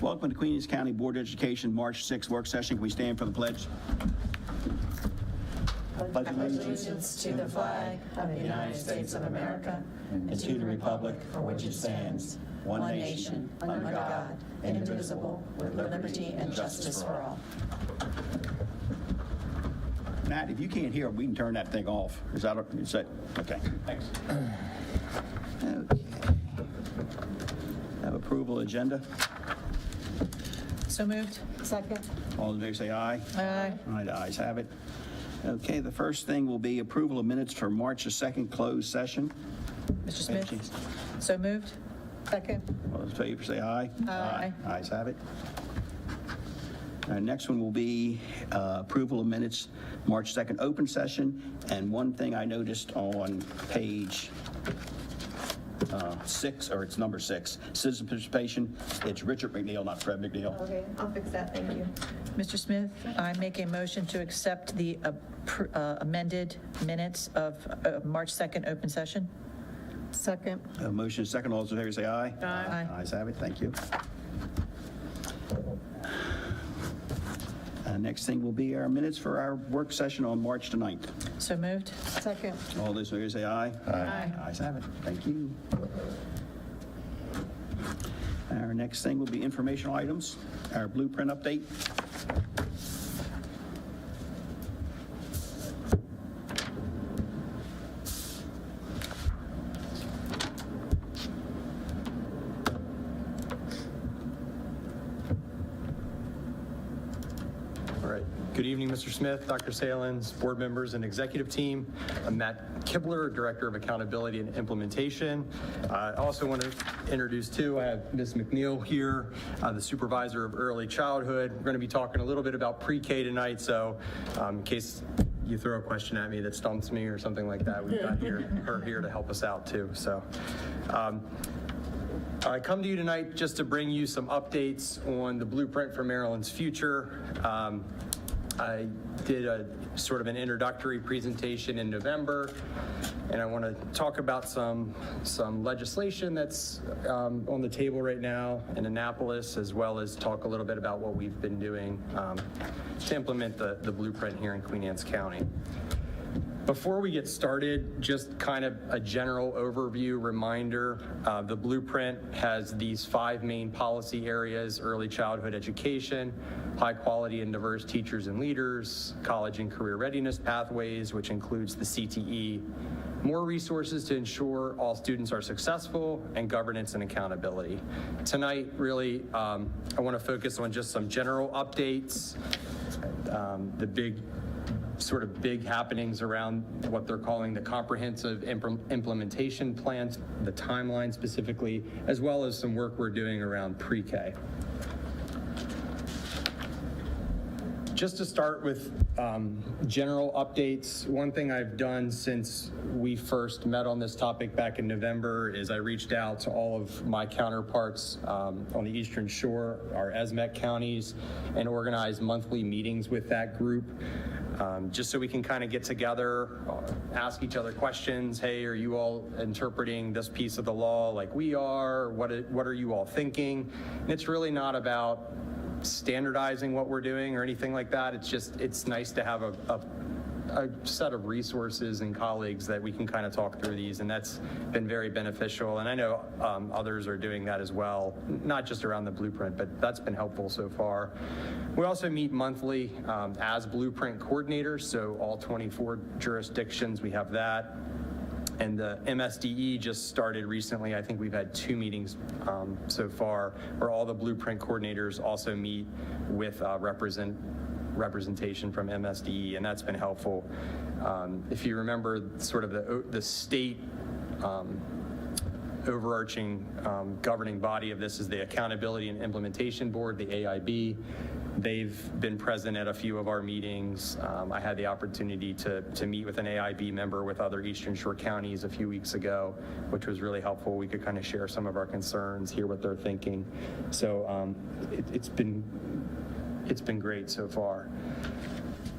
Welcome to Queens County Board of Education March 6th work session. Can we stand for the pledge? Pledge allegiance to the flag of the United States of America and to the republic for which it stands, one nation, under God, indivisible, with liberty and justice for all. Matt, if you can't hear, we can turn that thing off. Is that okay? Thanks. Okay. Have approval agenda. So moved. Second. All in favor say aye. Aye. Aye, the ayes have it. Okay, the first thing will be approval of minutes for March the 2nd closed session. Mr. Smith. So moved. Second. All those in favor say aye. Aye. Ayes have it. Next one will be approval of minutes March 2nd open session. And one thing I noticed on page 6, or it's number 6, citizen participation, it's Richard McNeil, not Fred McNeil. Okay, I'll fix that. Thank you. Mr. Smith, I make a motion to accept the amended minutes of March 2nd open session. Second. A motion is second. All those in favor say aye. Aye. Ayes have it. Thank you. Next thing will be our minutes for our work session on March the 9th. So moved. Second. All those in favor say aye. Aye. Ayes have it. Thank you. Our next thing will be informational items, our blueprint update. Good evening, Mr. Smith, Dr. Salins, board members, and executive team. I'm Matt Kibler, Director of Accountability and Implementation. I also want to introduce, too, I have Ms. McNeil here, the Supervisor of Early Childhood. We're going to be talking a little bit about pre-K tonight, so in case you throw a question at me that stumps me or something like that, we've got her here to help us out, too. So. I come to you tonight just to bring you some updates on the blueprint for Maryland's future. I did a sort of an introductory presentation in November, and I want to talk about some legislation that's on the table right now in Annapolis, as well as talk a little bit about what we've been doing to implement the blueprint here in Queen Anne's County. Before we get started, just kind of a general overview reminder. The blueprint has these 5 main policy areas: early childhood education, high quality and diverse teachers and leaders, college and career readiness pathways, which includes the CTE, more resources to ensure all students are successful, and governance and accountability. Tonight, really, I want to focus on just some general updates, the big happenings around what they're calling the comprehensive implementation plans, the timeline specifically, as well as some work we're doing around pre-K. Just to start with general updates, one thing I've done since we first met on this topic back in November is I reached out to all of my counterparts on the Eastern Shore, our ESMEC counties, and organized monthly meetings with that group. Just so we can kind of get together, ask each other questions. Hey, are you all interpreting this piece of the law like we are? What are you all thinking? And it's really not about standardizing what we're doing or anything like that. It's nice to have a set of resources and colleagues that we can kind of talk through these, and that's been very beneficial. And I know others are doing that as well, not just around the blueprint, but that's been helpful so far. We also meet monthly as blueprint coordinators, so all 24 jurisdictions, we have that. And the MSDE just started recently. I think we've had 2 meetings so far, where all the blueprint coordinators also meet with representation from MSDE, and that's been helpful. If you remember, sort of the state overarching governing body of this is the Accountability and Implementation Board, the AIB. They've been present at a few of our meetings. I had the opportunity to meet with an AIB member with other Eastern Shore counties a few weeks ago, which was really helpful. We could kind of share some of our concerns, hear what they're thinking. So it's been great so far.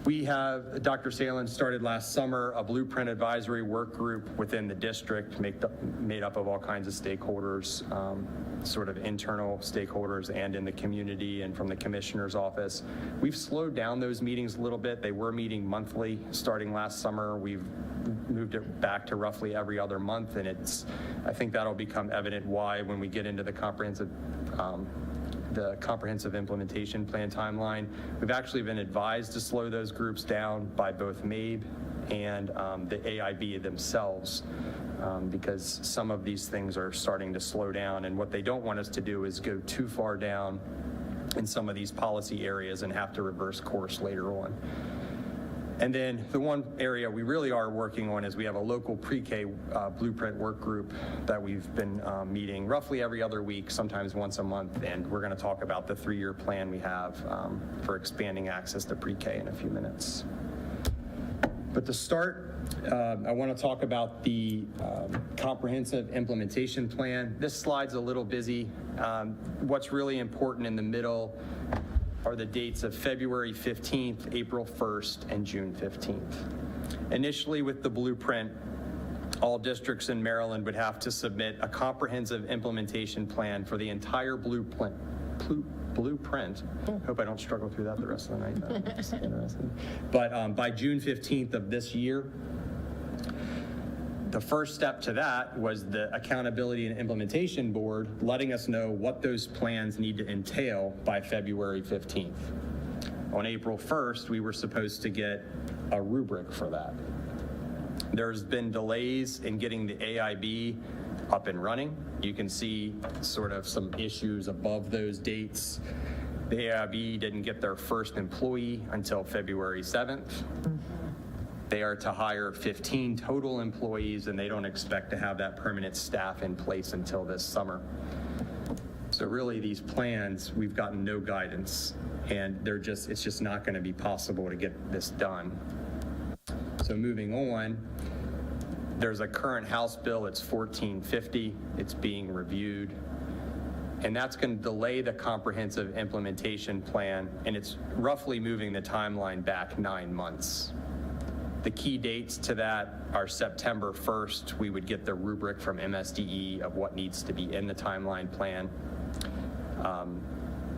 We have, Dr. Salen started last summer a blueprint advisory work group within the district made up of all kinds of stakeholders, sort of internal stakeholders and in the community and from the commissioner's office. We've slowed down those meetings a little bit. They were meeting monthly starting last summer. We've moved it back to roughly every other month, and I think that'll become evident why when we get into the comprehensive implementation plan timeline. We've actually been advised to slow those groups down by both MABE and the AIB themselves because some of these things are starting to slow down, and what they don't want us to do is go too far down in some of these policy areas and have to reverse course later on. And then the one area we really are working on is we have a local pre-K blueprint work group that we've been meeting roughly every other week, sometimes once a month, and we're going to talk about the 3-year plan we have for expanding access to pre-K in a few minutes. But to start, I want to talk about the comprehensive implementation plan. This slide's a little busy. What's really important in the middle are the dates of February 15th, April 1st, and June 15th. Initially with the blueprint, all districts in Maryland would have to submit a comprehensive implementation plan for the entire blueprint. Hope I don't struggle through that the rest of the night. That's interesting. But by June 15th of this year, the first step to that was the Accountability and Implementation Board letting us know what those plans need to entail by February 15th. On April 1st, we were supposed to get a rubric for that. There's been delays in getting the AIB up and running. You can see sort of some issues above those dates. The AIB didn't get their first employee until February 7th. They are to hire 15 total employees, and they don't expect to have that permanent staff in place until this summer. So really these plans, we've gotten no guidance, and it's just not going to be possible to get this done. So moving on, there's a current House bill, it's 1450, it's being reviewed, and that's going to delay the comprehensive implementation plan, and it's roughly moving the timeline back 9 months. The key dates to that are September 1st, we would get the rubric from MSDE of what needs to be in the timeline plan.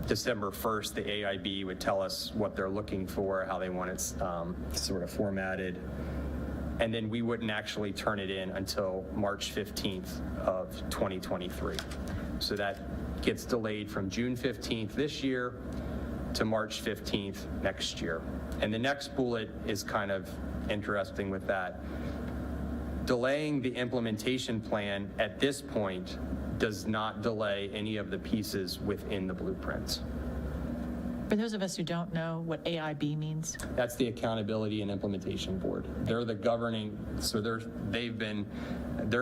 December 1st, the AIB would tell us what they're looking for, how they want it sort of formatted. And then we wouldn't actually turn it in until March 15th of 2023. So that gets delayed from June 15th this year to March 15th next year. And the next bullet is kind of interesting with that. Delaying the implementation plan at this point does not delay any of the pieces within the blueprints. For those of us who don't know what AIB means, That's the Accountability and Implementation Board. They're the governing, so they're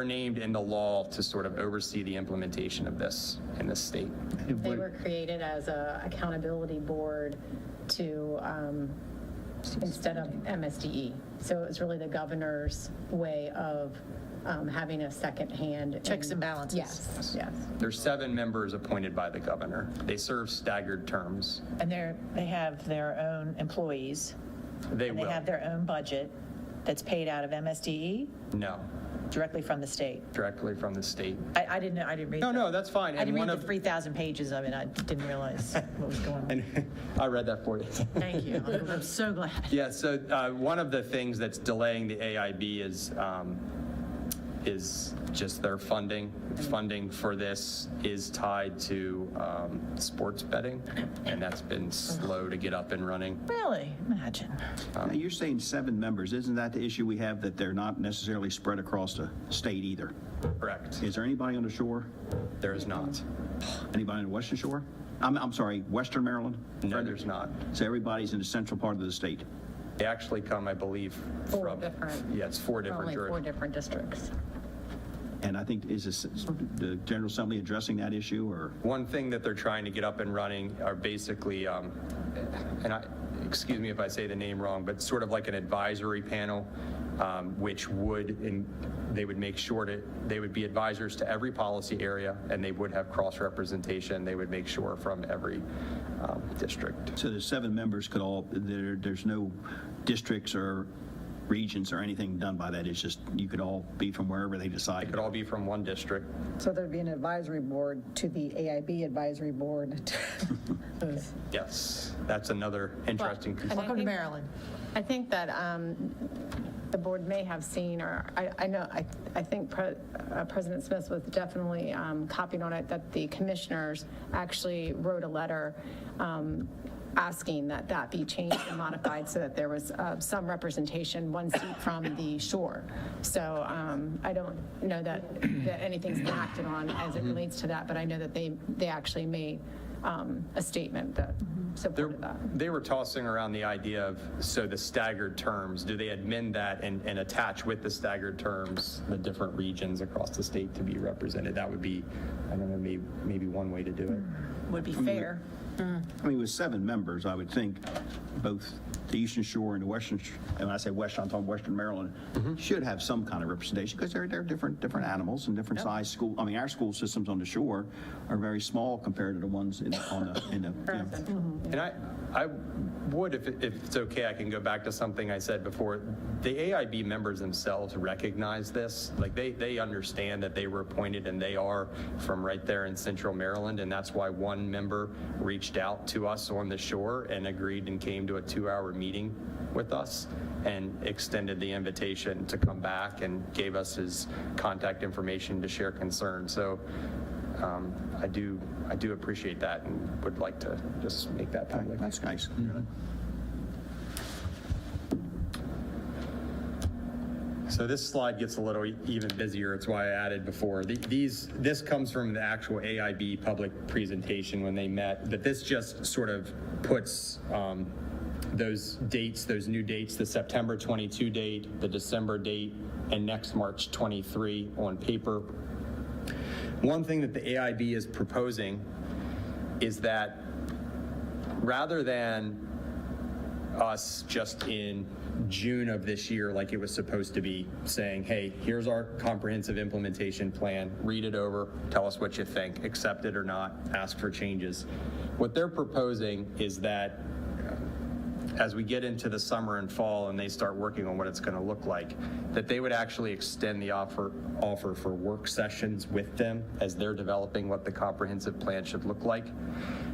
named in the law to sort of oversee the implementation of this in the state. They were created as a accountability board to, instead of MSDE. So it was really the governor's way of having a second hand. checks and balances. Yes, yes. There's 7 members appointed by the governor. They serve staggered terms. And they have their own employees. They And will. they have their own budget that's paid out of MSDE No, directly from the state. directly from the state. I didn't read that. No, that's fine. I didn't And read one the 3,000 pages of it. I didn't realize what was going on. And I read that for you. Thank you. I'm so glad. Yeah, so one of the things that's delaying the AIB is just their funding. Funding for this is tied to sports betting, and that's been slow to get up and running. Really? Imagine. Now, you're saying 7 members. Isn't that the issue we have, that they're not necessarily spread across the state either? Correct. Is there anybody on the shore? There is not. Anybody on the western shore? I'm sorry, western Maryland? No, there's not. So everybody's in the central part of the state? They actually come, I believe, Four from... different. Yeah, it's 4 different Only 4 jurisdictions. different districts. And I think, is this the General Assembly addressing that issue, or? One thing that they're trying to get up and running are basically, excuse me if I say the name wrong, but sort of like an advisory panel, which they would make sure they would be advisors to every policy area, and they would have cross-representation. They would make sure from every district. So the 7 members could all, there's no districts or regions or anything done by that. It's just, you could all be from wherever they decide. It could all be from one district. So there'd be an advisory board to the AIB advisory board. Yes, that's another interesting piece. Welcome to Maryland. I think that the board may have seen, or I think President Smith was definitely copied on it, that the commissioners actually wrote a letter asking that be changed and modified so that there was some representation, 1 seat from the shore. So I don't know that anything's been acted on as it relates to that, but I know that they actually made a statement that supported that. They were tossing around the idea of, so the staggered terms, do they amend that and attach with the staggered terms the different regions across the state to be represented? That would be, I don't know, maybe one way to do it. Would be fair. I mean, with 7 members, I would think both the Eastern Shore and the Western, and when I say Western, I'm talking Western Maryland, should have some kind of representation, because they're different animals and different size school. I mean, our school systems on the shore are very small compared to the ones in the. And I would, if it's okay, I can go back to something I said before. The AIB members themselves recognize this. Like, they understand that they were appointed and they are from right there in central Maryland, and that's why one member reached out to us on the shore and agreed and came to a 2-hour meeting with us and extended the invitation to come back and gave us his contact information to share concerns. So I do appreciate that and would like to just make that public. That's nice. So this slide gets a little even busier. It's why I added before. This comes from the actual AIB public presentation when they met, but this just sort of puts those dates, those new dates, the September 22 date, the December date, and next March 23 on paper. One thing that the AIB is proposing is that rather than us just in June of this year, like it was supposed to be, saying, hey, here's our comprehensive implementation plan, read it over, tell us what you think, accept it or not, ask for changes. What they're proposing is that as we get into the summer and fall and they start working on what it's going to look like, that they would actually extend the offer for work sessions with them as they're developing what the comprehensive plan should look like,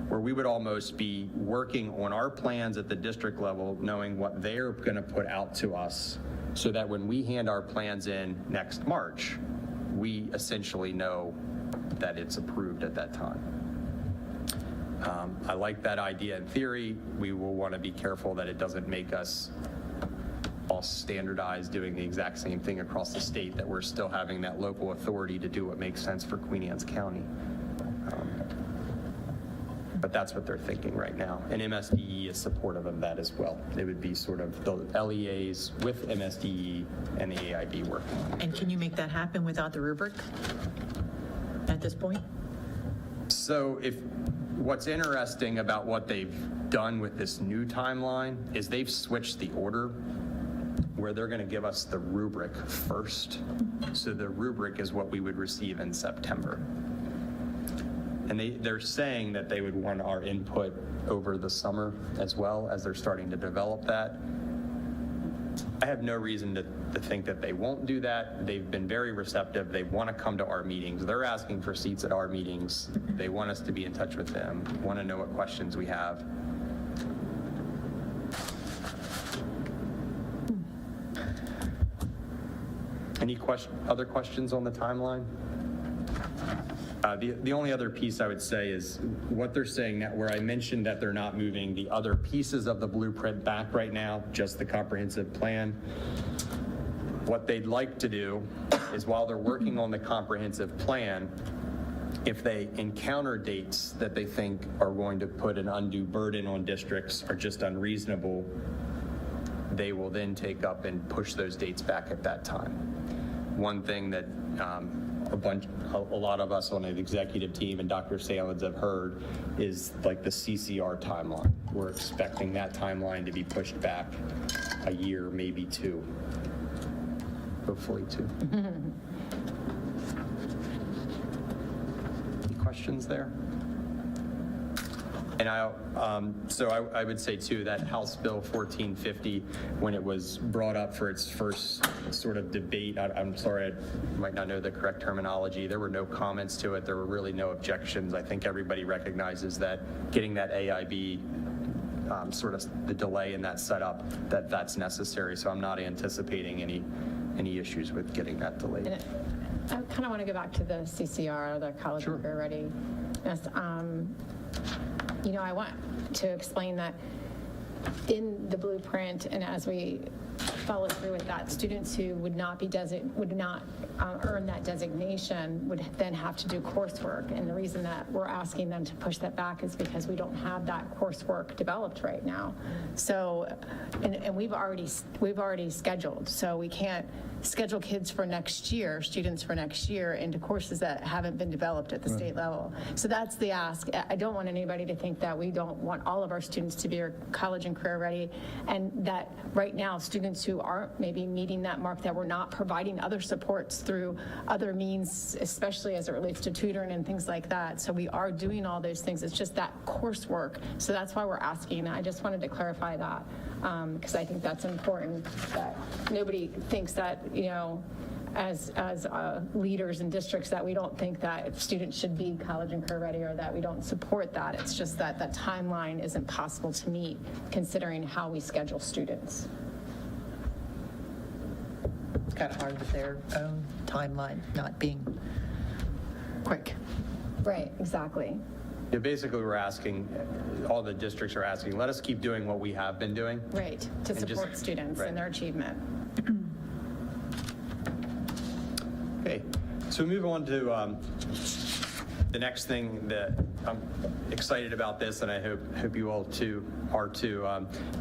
where we would almost be working on our plans at the district level, knowing what they're going to put out to us, so that when we hand our plans in next March, we essentially know that it's approved at that time. I like that idea in theory. We will want to be careful that it doesn't make us all standardized doing the exact same thing across the state, that we're still having that local authority to do what makes sense for Queen Anne's County. But that's what they're thinking right now. And MSDE is supportive of that as well. It would be sort of the LEAs with MSDE and the AIB working on it. And can you make that happen without the rubric at this point? So what's interesting about what they've done with this new timeline is they've switched the order, where they're going to give us the rubric first. So the rubric is what we would receive in September. And they're saying that they would want our input over the summer as well, as they're starting to develop that. I have no reason to think that they won't do that. They've been very receptive. They want to come to our meetings. They're asking for seats at our meetings. They want us to be in touch with them, want to know what questions we have. Any other questions on the timeline? The only other piece I would say is what they're saying now, where I mentioned that they're not moving the other pieces of the blueprint back right now, just the comprehensive plan. What they'd like to do is, while they're working on the comprehensive plan, if they encounter dates that they think are going to put an undue burden on districts or just unreasonable, they will then take up and push those dates back at that time. One thing that a lot of us on the executive team and Dr. Salins have heard is like the CCR timeline. We're expecting that timeline to be pushed back a year, maybe two. Hopefully two. Any questions there? And I would say too, that House Bill 1450, when it was brought up for its first sort of debate, I'm sorry, I might not know the correct terminology, there were no comments to it, there were really no objections. I think everybody recognizes that getting that AIB, sort of the delay in that setup, that's necessary, so I'm not anticipating any issues with getting that delayed. I kind of want to go back to the CCR, the College and Career Readiness. I want to explain that in the blueprint, and as we follow through with that, students who would not earn that designation would then have to do coursework. And the reason that we're asking them to push that back is because we don't have that coursework developed right now. So, and we've already scheduled, so we can't schedule kids for next year, students for next year, into courses that haven't been developed at the state level. So that's the ask. I don't want anybody to think that we don't want all of our students to be college and career ready, and that right now students who aren't maybe meeting that mark, that we're not providing other supports through other means, especially as it relates to tutoring and things like that. So we are doing all those things. It's just that coursework. So that's why we're asking. I just wanted to clarify that because I think that's important, that nobody thinks that, as leaders in districts, that we don't think that students should be college and career ready, or that we don't support that. It's just that that timeline isn't possible to meet considering how we schedule students. It's kind of hard with their own timeline not being quick. Right, exactly. Yeah, basically, we're asking, all the districts are asking, let us keep doing what we have been doing. Right, to And support just- students right. and their achievement. Okay, so we move on to the next thing that I'm excited about this, and I hope you all are too,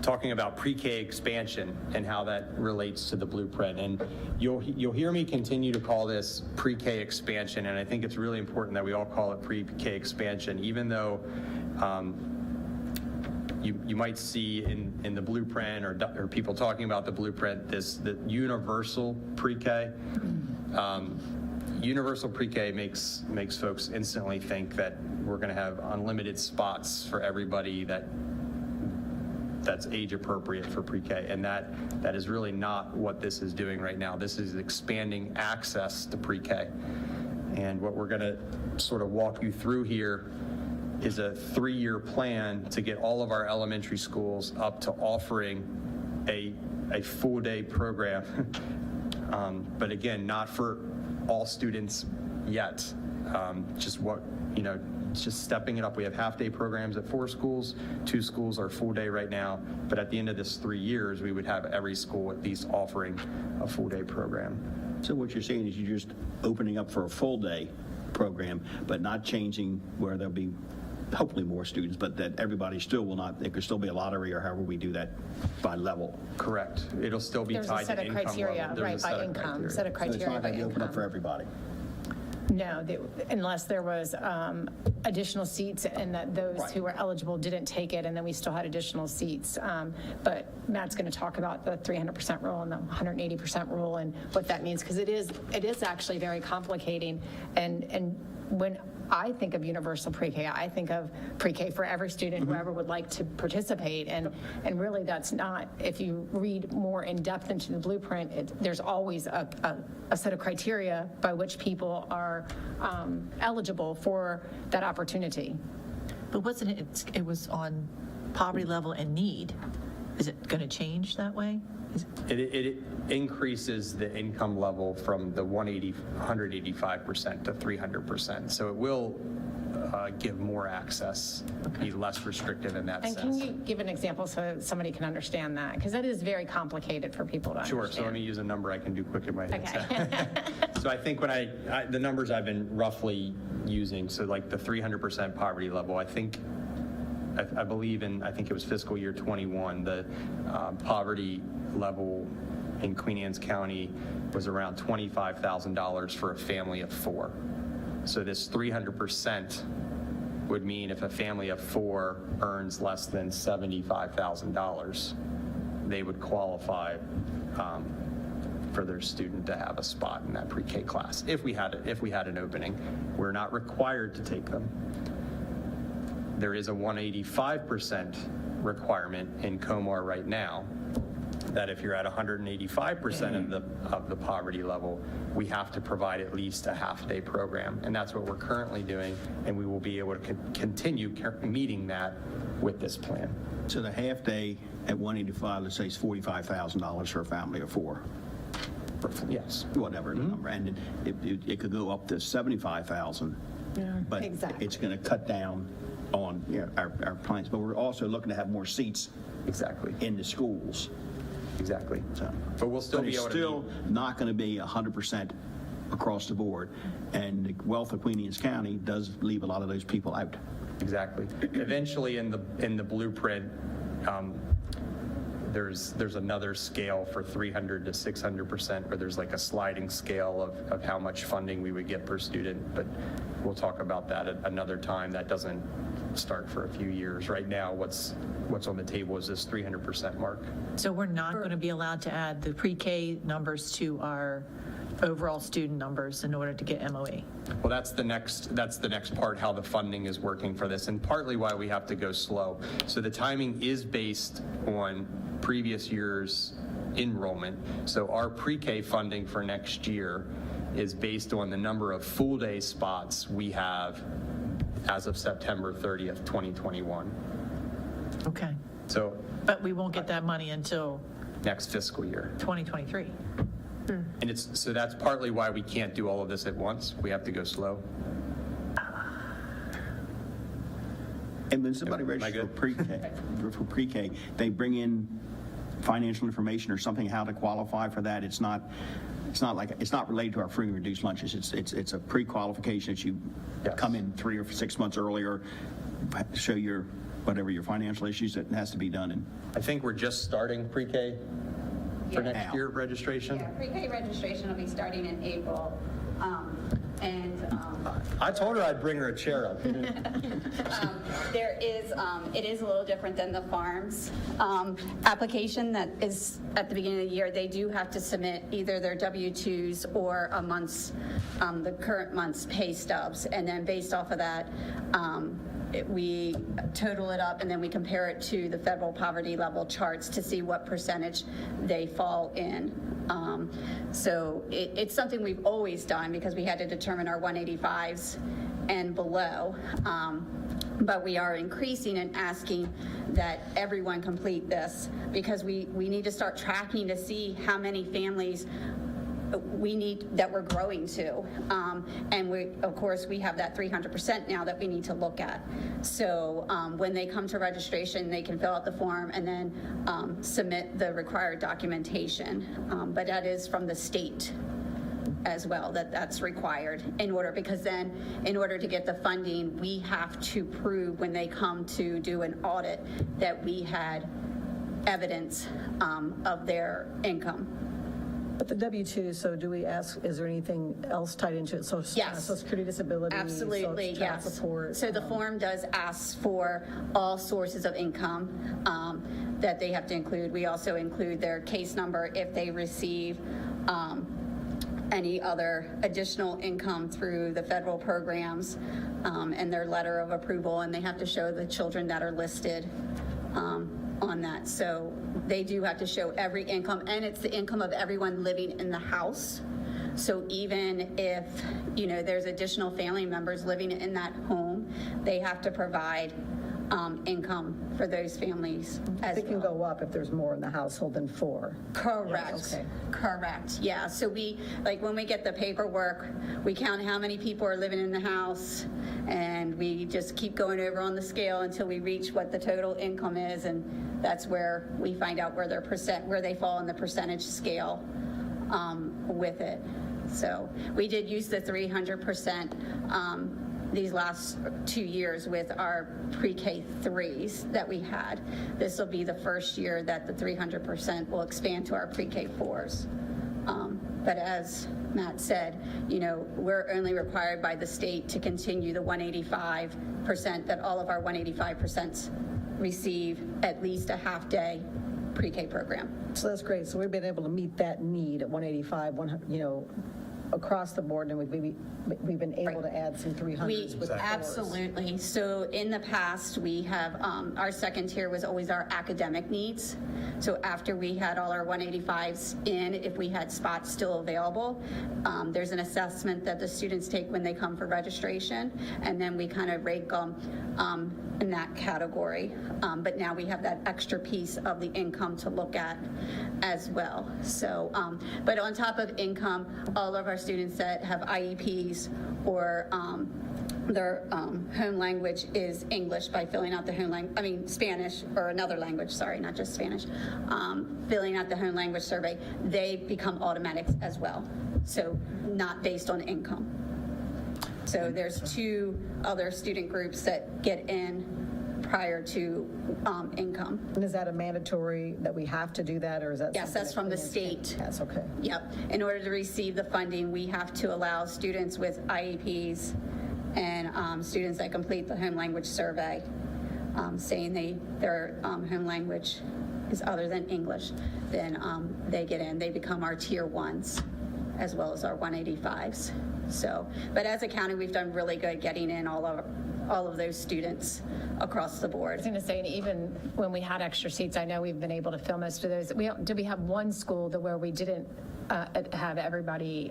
talking about pre-K expansion and how that relates to the blueprint. And you'll hear me continue to call this pre-K expansion, and I think it's really important that we all call it pre-K expansion, even though you might see in the blueprint or people talking about the blueprint the universal pre-K. Universal pre-K makes folks instantly think that we're going to have unlimited spots for everybody that's age appropriate for pre-K, and that is really not what this is doing right now. This is expanding access to pre-K, and what we're going to sort of walk you through here is a 3-year plan to get all of our elementary schools up to offering a full-day program, but again, not for all students yet. Just stepping it up. We have half-day programs at 4 schools. 2 schools are full-day right now, but at the end of this 3 years, we would have every school at least offering a full-day program. So what you're saying is you're just opening up for a full-day program, but not changing where there'll be hopefully more students, but that everybody still will not, there could still be a lottery or however we do that by level. Correct. It'll still be There's a tied set to of income criteria, level. right, by income, set of So it's criteria not by going to be open up for income. everybody. No, unless there was additional seats and that those Right. who were eligible didn't take it, and then we still had additional seats. But Matt's going to talk about the 300% rule and the 180% rule and what that means, because it is actually very complicating. And when I think of universal pre-K, I think of pre-K for every student, whoever would like to participate. And really that's not, if you read more in depth into the blueprint, there's always a set of criteria by which people are eligible for that opportunity. But wasn't it, it was on poverty level and need. Is it going to change that way? It increases the income level from the 185% to 300%. So it will give more access, be less restrictive in that And sense. can you give an example so somebody can understand that? Because that is very complicated for people to understand. Sure, so let me use a number I can do quick in my head. Okay. So I think when the numbers I've been roughly using, so like the 300% poverty level, I believe in, I think it was fiscal year 21, the poverty level in Queen Anne's County was around $25,000 for a family of 4. So this 300% would mean if a family of 4 earns less than $75,000, they would qualify for their student to have a spot in that pre-K class, if we had an opening. We're not required to take them. There is a 185% requirement in COMAR right now, that if you're at 185% of the poverty level, we have to provide at least a half-day program. And that's what we're currently doing, and we will be able to continue meeting that with this plan. So the half-day at 185, let's say, is $45,000 for a family of 4. Yes. Whatever the number, and it could go up to 75,000. But Exactly. it's going to cut down on our plans. But we're also looking to have more seats Exactly. in the schools. Exactly. So, But we'll still but be it's able to still not going to be 100% across the board. And the wealth of Queen Anne's County does leave a lot of those people out. Exactly. Eventually, in the blueprint, there's another scale for 300 to 600%, where there's like a sliding scale of how much funding we would get per student. But we'll talk about that at another time. That doesn't start for a few years. Right now, what's on the table is this 300% mark. So we're not going to be allowed to add the pre-K numbers to our overall student numbers in order to get MOE. Well, that's the next part, how the funding is working for this, and partly why we have to go slow. So the timing is based on previous year's enrollment. So our pre-K funding for next year is based on the number of full-day spots we have as of September 30th, 2021. Okay. So But we won't get that money until next fiscal year. 2023. And so that's partly why we can't do all of this at once. We have to go slow. And when somebody Am I registers good? for pre-K, they bring in financial information or something, how to qualify for that. It's not related to our free and reduced lunches. It's a pre-qualification that you Yes. come in 3 or 6 months earlier, show your financial issues that has to be done. And I think we're just starting pre-K for Yeah. next year registration. Yeah, pre-K registration will be starting in April. I told her I'd bring her a chair up. It is a little different than the farms application that is at the beginning of the year. They do have to submit either their W-2s or the current month's pay stubs. And then based off of that, we total it up and then we compare it to the federal poverty level charts to see what percentage they fall in. So it's something we've always done because we had to determine our 185s and below. But we are increasing and asking that everyone complete this because we need to start tracking to see how many families we need that we're growing to. And of course, we have that 300% now that we need to look at. So when they come to registration, they can fill out the form and then submit the required documentation. But that is from the state as well, that's required because then in order to get the funding, we have to prove when they come to do an audit that we had evidence of their income. But the W-2, so do we ask, is there anything else tied into it? So Yes. Social Security, disability, Absolutely, child yes. support. So the form does ask for all sources of income that they have to include. We also include their case number if they receive any other additional income through the federal programs and their letter of approval, and they have to show the children that are listed on that. So they do have to show every income, and it's the income of everyone living in the house. So even if, there's additional family members living in that home, they have to provide income for those families as It can well. go up if there's more in the household than 4. Correct. Yes, okay. Correct. Yeah. So when we get the paperwork, we count how many people are living in the house, and we just keep going over on the scale until we reach what the total income is, and that's where we find out where they fall in the percentage scale with it. So we did use the 300% these last 2 years with our pre-K 3s that we had. This will be the first year that the 300% will expand to our pre-K 4s. But as Matt said, we're only required by the state to continue the 185% that all of our 185% receive at least a half-day pre-K program. So that's great. So we've been able to meet that need at 185, across the board, and we've been able to add some 300s with 4s. Absolutely. So in the past, we have, our second tier was always our academic needs. So after we had all our 185s in, if we had spots still available, there's an assessment that the students take when they come for registration, and then we kind of rank them in that category. But now we have that extra piece of the income to look at as well. So, but on top of income, all of our students that have IEPs or their home language is English by filling out the Spanish or another language, sorry, not just Spanish, filling out the home language survey, they become automatics as well. So not based on income. So there's 2 other student groups that get in prior to income. And is that a mandatory that we have to do that, or is that? Yes, that's from the state. Yes, okay. Yep. In order to receive the funding, we have to allow students with IEPs and students that complete the home language survey, saying their home language is other than English, then they get in. They become our tier 1s as well as our 185s. So, but as a county, we've done really good getting in all of those students across the board. I was going to say, and even when we had extra seats, I know we've been able to fill most of those. Did we have one school where we didn't have everybody?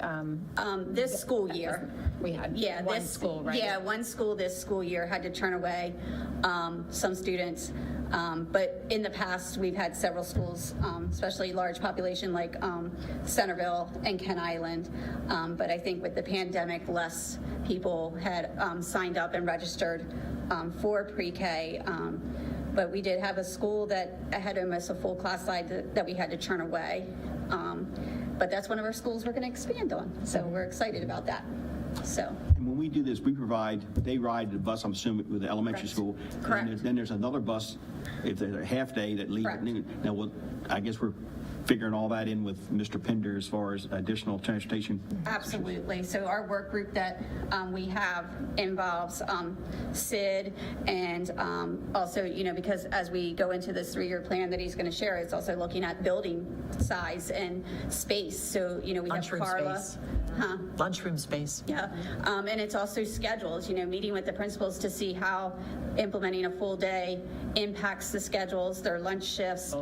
This school year. We had one school, right? Yeah, one school this school year had to turn away some students. But in the past, we've had several schools, especially large population like Centerville and Kent Island. But I think with the pandemic, less people had signed up and registered for pre-K. But we did have a school that had almost a full class size that we had to turn away. But that's one of our schools we're going to expand on. So we're excited about that. So. And when we do this, they ride the bus, I'm assuming, with the elementary Correct. school. Correct. Then there's another bus, if there's a half day, that leaves at Correct. noon. Now, I guess we're figuring all that in with Mr. Pender as far as additional transportation. Absolutely. So our work group that we have involves Sid and also, because as we go into this 3-year plan that he's going to share, it's also looking at building size and space. So, we have Lunchroom Carla. space. Lunchroom space. Yeah, and it's also schedules, meeting with the principals to see how implementing a full day impacts the schedules, their lunch shifts.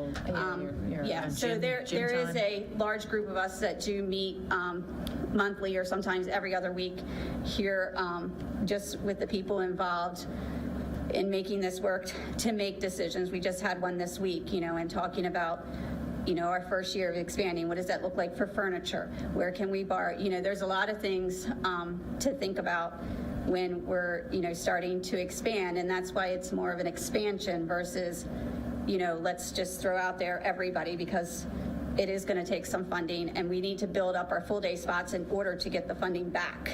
Yeah, So gym there is time. a large group of us that do meet monthly or sometimes every other week here, just with the people involved in making this work to make decisions. We just had one this week, and talking about our first year of expanding. What does that look like for furniture? Where can we borrow? There's a lot of things to think about when we're, starting to expand. And that's why it's more of an expansion versus, let's just throw out there everybody, because it is going to take some funding and we need to build up our full day spots in order to get the funding back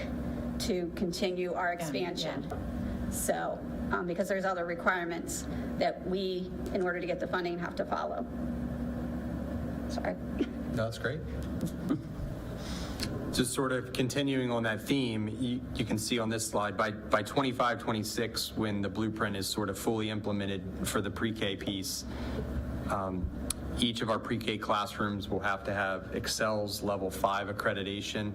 to continue our expansion. So, because there's other requirements that we, in order to get the funding, have to follow. Sorry. No, that's great. Just sort of continuing on that theme, you can see on this slide, by 25, 26, when the blueprint is sort of fully implemented for the pre-K piece, each of our pre-K classrooms will have to have Excel's level 5 accreditation.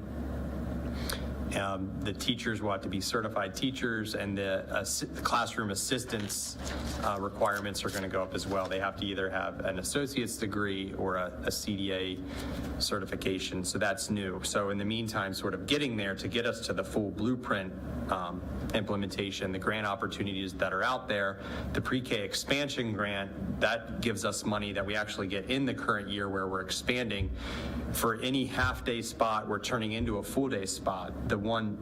The teachers will have to be certified teachers, and the classroom assistants requirements are going to go up as well. They have to either have an associate's degree or a CDA certification, so that's new. So in the meantime, sort of getting there to get us to the full blueprint implementation, the grant opportunities that are out there, the pre-K expansion grant, that gives us money that we actually get in the current year where we're expanding. For any half-day spot, we're turning into a full-day spot. The one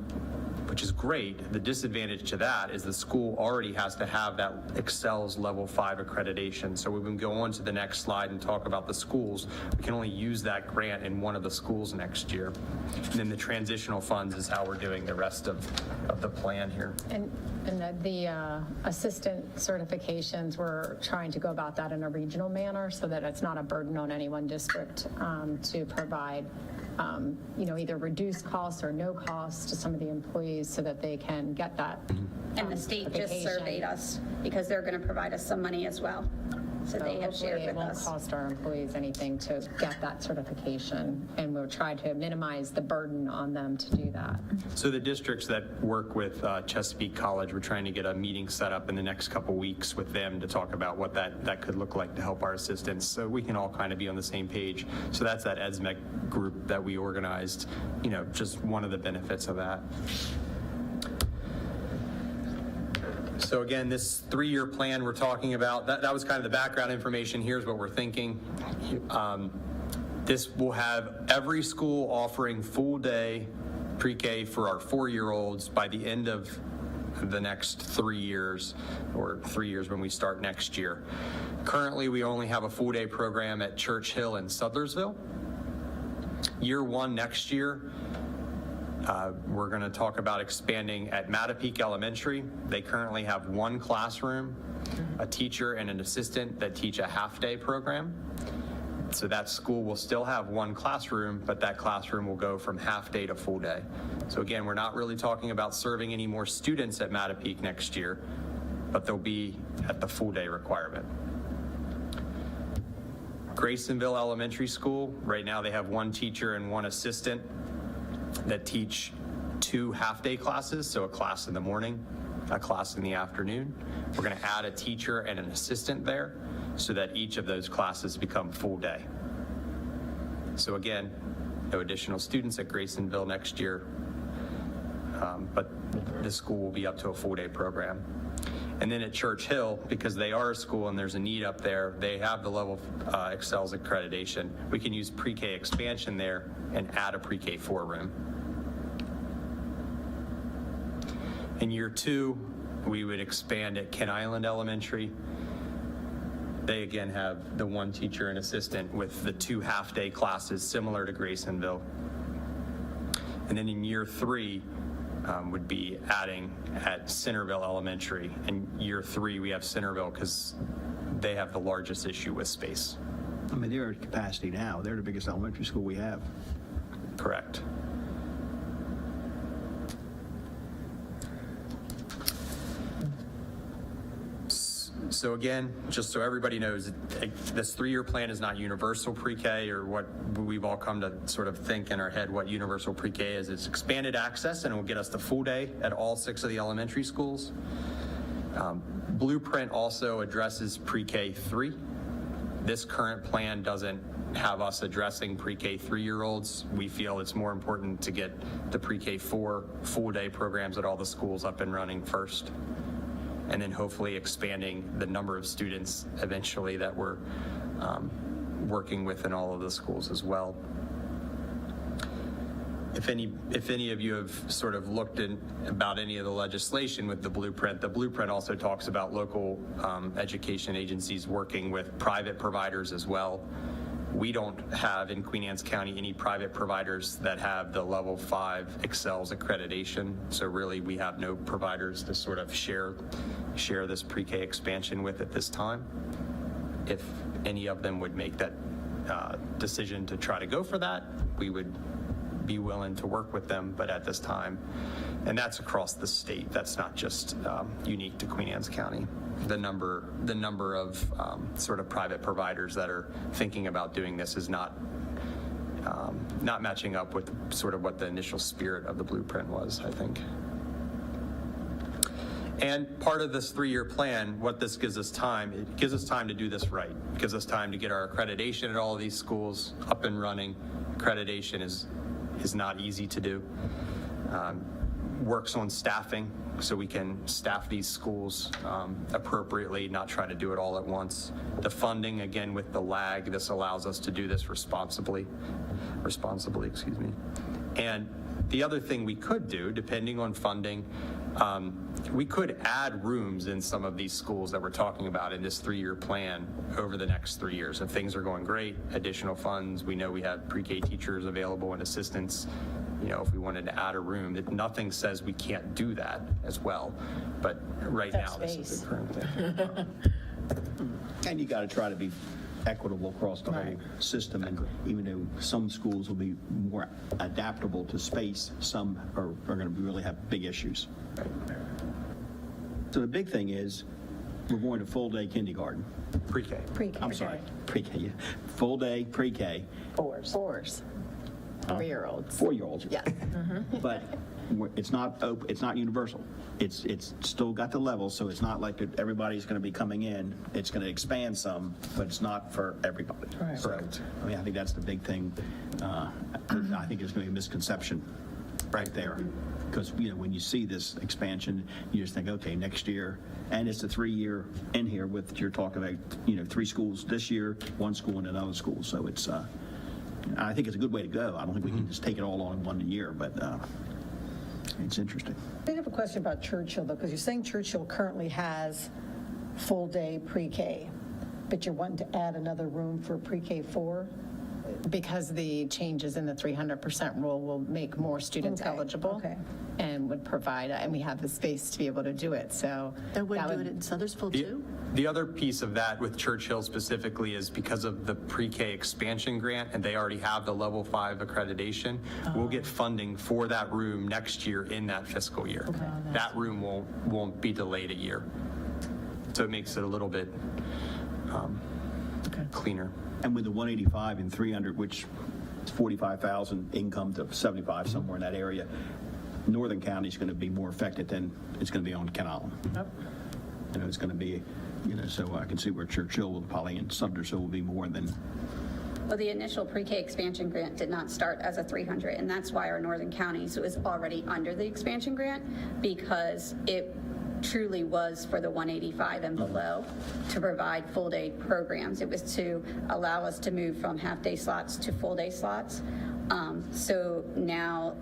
which is great. The disadvantage to that is the school already has to have that Excel's level 5 accreditation. So when we go on to the next slide and talk about the schools, we can only use that grant in one of the schools next year. And then the transitional funds is how we're doing the rest of the plan here. And the assistant certifications, we're trying to go about that in a regional manner so that it's not a burden on any one district to provide, either reduced costs or no cost to some of the employees so that they can get that. And the state just certification. surveyed us because they're going to provide us some money as well. So they have shared Hopefully with it won't us. cost our employees anything to get that certification, and we'll try to minimize the burden on them to do that. So the districts that work with Chesapeake College, we're trying to get a meeting set up in the next couple weeks with them to talk about what that could look like to help our assistants, so we can all kind of be on the same page. So that's that ESMEC group that we organized, just one of the benefits of that. So again, this 3-year plan we're talking about, that was kind of the background information. Here's what we're thinking. This will have every school offering full day pre-K for our 4-year-olds by the end of the next 3 years, or 3 years when we start next year. Currently, we only have a full day program at Church Hill and Sudlersville. Year 1 next year, we're going to talk about expanding at Matapeak Elementary. They currently have 1 classroom, a teacher and an assistant that teach a half-day program. So that school will still have 1 classroom, but that classroom will go from half-day to full day. So again, we're not really talking about serving any more students at Matapeak next year, but they'll be at the full-day requirement. Graysonville Elementary School, right now they have 1 teacher and 1 assistant that teach 2 half-day classes, so a class in the morning, a class in the afternoon. We're going to add a teacher and an assistant there so that each of those classes become full day. So again, no additional students at Graysonville next year, but this school will be up to a full day program. And then at Church Hill, because they are a school and there's a need up there, they have the level Excel's accreditation. We can use pre-K expansion there and add a pre-K 4 room. In year 2, we would expand at Ken Island Elementary. They again have the 1 teacher and assistant with the 2 half-day classes similar to Graysonville. And then in year 3, would be adding at Centerville Elementary. In year 3, we have Centerville because they have the largest issue with space. I mean, they're at capacity now. They're the biggest elementary school we have. Correct. So again, just so everybody knows, this 3-year plan is not universal pre-K or what we've all come to sort of think in our head what universal pre-K is. It's expanded access, and it will get us the full day at all 6 of the elementary schools. Blueprint also addresses pre-K 3. This current plan doesn't have us addressing pre-K 3-year-olds. We feel it's more important to get the pre-K 4 full day programs at all the schools up and running first, and then hopefully expanding the number of students eventually that we're working with in all of the schools as well. If any of you have sort of looked about any of the legislation with the blueprint also talks about local education agencies working with private providers as well. We don't have in Queen Anne's County any private providers that have the level 5 Excel's accreditation. So really we have no providers to sort of share this pre-K expansion with at this time. If any of them would make that decision to try to go for that, we would be willing to work with them, but at this time, and that's across the state, that's not just unique to Queen Anne's County. The number of sort of private providers that are thinking about doing this is not matching up with sort of what the initial spirit of the blueprint was, I think. And part of this 3-year plan, what this gives us time, it gives us time to do this right. It gives us time to get our accreditation at all of these schools up and running. Accreditation is not easy to do. Works on staffing so we can staff these schools appropriately, not try to do it all at once. The funding, again, with the lag, this allows us to do this responsibly, excuse me. And The other thing we could do, depending on funding, we could add rooms in some of these schools that we're talking about in this 3-year plan over the next 3 years. If things are going great, additional funds, we know we have pre-K teachers available and assistants. If we wanted to add a room, nothing says we can't do that as well. But right now, this is the current thing. And you got to try to be equitable across the whole system, and even though some schools will be more adaptable to space, some are going to really have big issues. So the big thing is, we're going to full-day kindergarten. Pre-K. Pre-K. I'm sorry, pre-K, yeah. Full-day pre-K, Fours. 3-year-olds. 4-year-olds. Yeah. But it's not universal. It's still got the level, so it's not like everybody's going to be coming in. It's going to expand some, but it's not for everybody. Right. So, I think that's the big thing. I think there's going to be a misconception right there. Because, when you see this expansion, you just think, okay, next year, and it's a 3-year in here with, you're talking about, 3 schools this year, 1 school and another school. So it's, I think it's a good way to go. I don't think we can just take it all on in 1 year, but it's interesting. I have a question about Churchill, though, because you're saying Churchill currently has full-day pre-K, but you're wanting to add another room for pre-K 4? Because the changes in the 300% rule will make more students Okay, eligible. okay. And would provide, and we have the space to be able to do it, so. And would that do it in Sothersville too? The other piece of that with Churchill specifically is because of the pre-K expansion grant, and they already have the level 5 accreditation, we'll get funding for that room next year in that fiscal year. That room won't be delayed a year. So it makes it a little bit cleaner. And with the 185 and 300, which is 45,000 income to 75, somewhere in that area, Northern County is going to be more affected than it's going to be on Kent Island. It's going to be, so I can see where Churchill will probably, and Sumtersville will be more than. Well, the initial pre-K expansion grant did not start as a 300, and that's why our northern counties was already under the expansion grant, because it truly was for the 185 and below to provide full-day programs. It was to allow us to move from half-day slots to full-day slots. So now,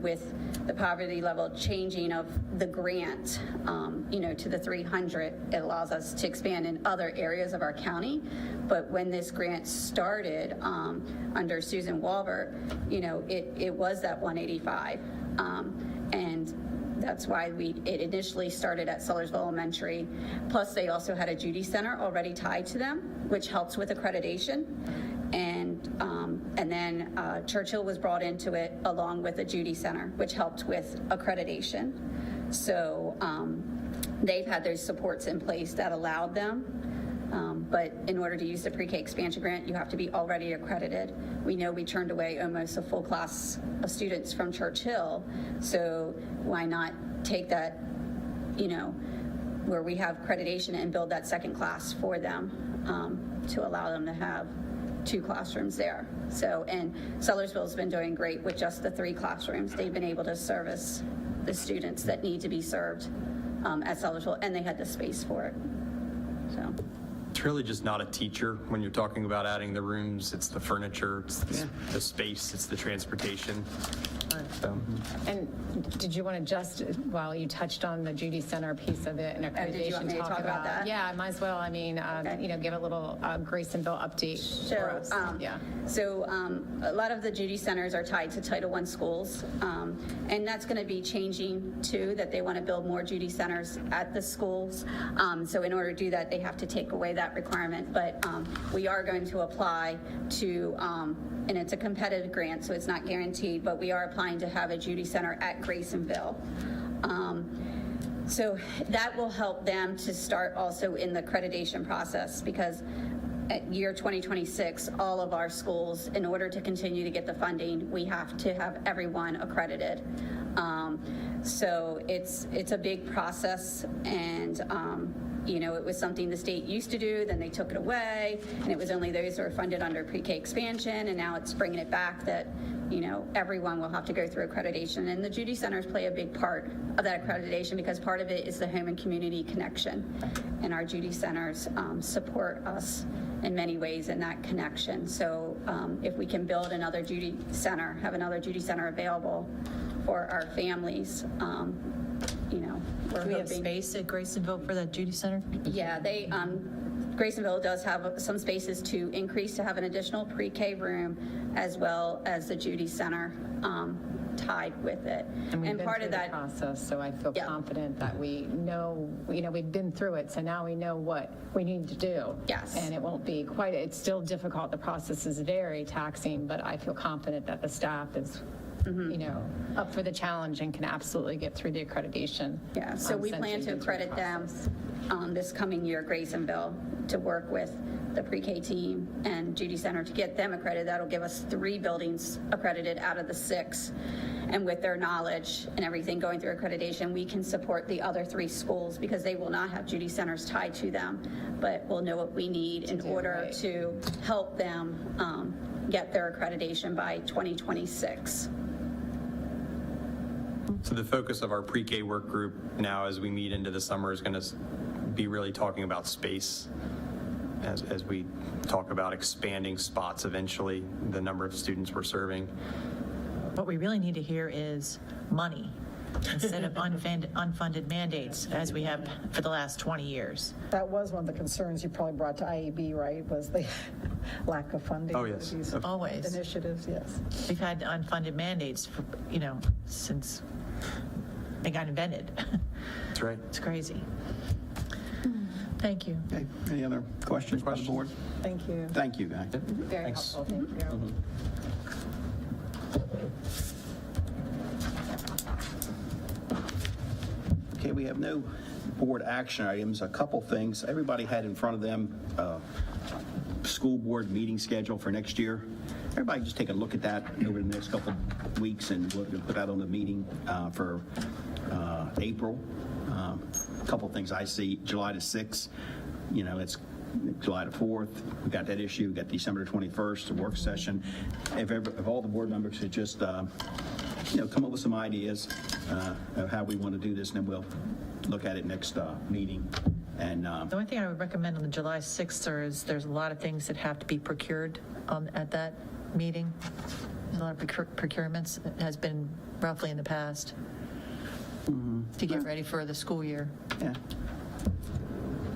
with the poverty level changing of the grant, to the 300, it allows us to expand in other areas of our county. But when this grant started under Susan Walbert, it was that 185. And that's why it initially started at Sellersville Elementary. Plus, they also had a Judy Center already tied to them, which helps with accreditation. And then Churchill was brought into it along with a Judy Center, which helped with accreditation. So they've had those supports in place that allowed them. But in order to use the pre-K expansion grant, you have to be already accredited. We know we turned away almost a full class of students from Churchill, so why not take that, where we have accreditation and build that second class for them to allow them to have 2 classrooms there. So, and Sellersville's been doing great with just the 3 classrooms. They've been able to service the students that need to be served at Sellersville, and they had the space for it. So. It's really just not a teacher when you're talking about adding the rooms. It's the furniture, it's the space, it's the transportation. So, And did you want to just, while you touched on the Judy Center piece of it and accreditation, did you want me to talk about that? Yeah, might as well. I mean, give a little Graysonville update for us. So a lot of the Judy Centers are tied to Title I schools, and that's going to be changing too, that they want to build more Judy Centers at the schools. So in order to do that, they have to take away that requirement, but we are going to apply to, and it's a competitive grant, so it's not guaranteed, but we are applying to have a Judy Center at Graysonville. So that will help them to start also in the accreditation process, because at year 2026, all of our schools, in order to continue to get the funding, we have to have everyone accredited. So it's a big process, and it was something the state used to do, then they took it away, and it was only those who were funded under pre-K expansion, and now it's bringing it back that, everyone will have to go through accreditation. And the Judy Centers play a big part of that accreditation, because part of it is the home and community connection. And our Judy Centers support us in many ways in that connection. So if we can build another Judy Center, have another Judy Center available for our families. You know, we're Do we have hoping- space at Graysonville for that Judy Center? Yeah, they, Graysonville does have some spaces to increase to have an additional pre-K room as well as the Judy Center tied with it. And we've been part through of the that, process, so I feel Yeah. confident that we know, we've been through it, so now we know what we need to do. Yes. And it won't be quite, it's still difficult, the process is very taxing, but I feel confident that the staff is, up for the challenge and can absolutely get through the accreditation. yeah, so we since plan we've to been through the accredit them process. this coming year, Graysonville, to work with the pre-K team and Judy Center to get them accredited. That'll give us 3 buildings accredited out of the 6. And with their knowledge and everything going through accreditation, we can support the other 3 schools because they will not have Judy Centers tied to them, but we'll know what we need in order right. to help them get their accreditation by 2026. So the focus of our pre-K work group now as we meet into the summer is going to be really talking about space as we talk about expanding spots eventually, the number of students we're serving. What we really need to hear is money instead of unfunded mandates, as we have for the last 20 years. That was one of the concerns you probably brought to IAB, right, was the lack of funding. Oh, yes. for these Always. Initiatives, yes. We've had unfunded mandates, for, since they got invented. That's right. It's crazy. Thank you. Okay, any other questions by the board? Thank you. Thank you, guys. Very Thanks. helpful, thank you. Okay, we have no board action items. A couple things. Everybody had in front of them school board meeting schedule for next year. Everybody just take a look at that over the next couple of weeks, and we'll put that on the meeting for April. A couple of things I see. July the 6th, it's July the 4th. We got that issue. We got December the 21st, the work session. If all the board members could just come up with some ideas of how we want to do this, and then we'll look at it next meeting. And The only thing I would recommend on the July 6th is there's a lot of things that have to be procured at that meeting. There's a lot of procurements. It has been roughly in the past to get ready for the school year. yeah.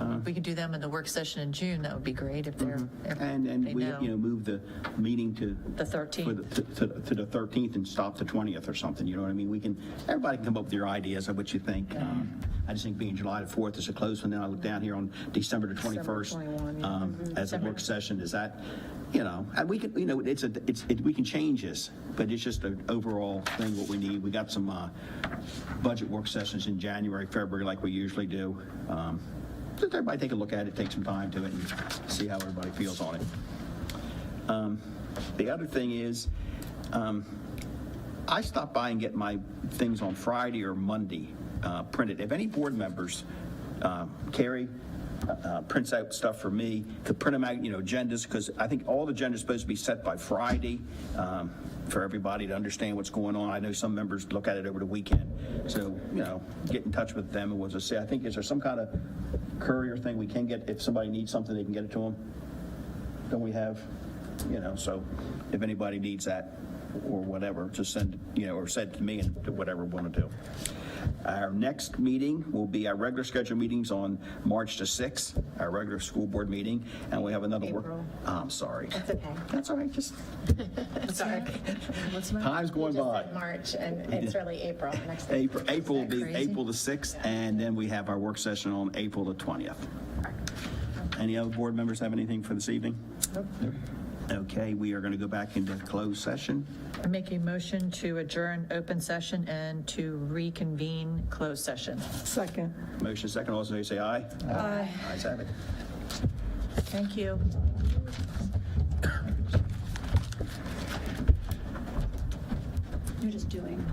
If we could do them in the work session in June, that would be great if they're, if And they we, know. move the meeting to The 13th. to the 13th and stop the 20th or something, you know what I mean? Everybody can come up with your ideas of what you think. I just think being July the 4th is a close one. Then I look down here on December the 21st 21, yeah. as a work session. Is that, and we can, we can change this, but it's just an overall thing, what we need. We got some budget work sessions in January, February, like we usually do. Just everybody take a look at it, take some time to it, and see how everybody feels on it. The other thing is, I stop by and get my things on Friday or Monday printed. If any board members, Carrie prints out stuff for me, could print them out, agendas, because I think all the agendas are supposed to be set by Friday for everybody to understand what's going on. I know some members look at it over the weekend. So, get in touch with them, and we'll just say, I think, is there some kind of courier thing we can get, if somebody needs something, they can get it to them? Don't we have, so if anybody needs that or whatever, just send, or send it to me and do whatever we want to do. Our next meeting will be our regular scheduled meetings on March the 6th, our regular school board meeting, and we have another work. April. I'm sorry. That's okay. That's all right, just Sorry. time's going by. March, and it's really April next. April will be crazy? April the 6th, and then we have our work session on April the 20th. Any other board members have anything for this evening? Nope. Okay, we are going to go back into closed session. I make a motion to adjourn open session and to reconvene closed session. Second. Motion second, all those in favor say aye. Aye. Ayes have it. Thank you. You're just doing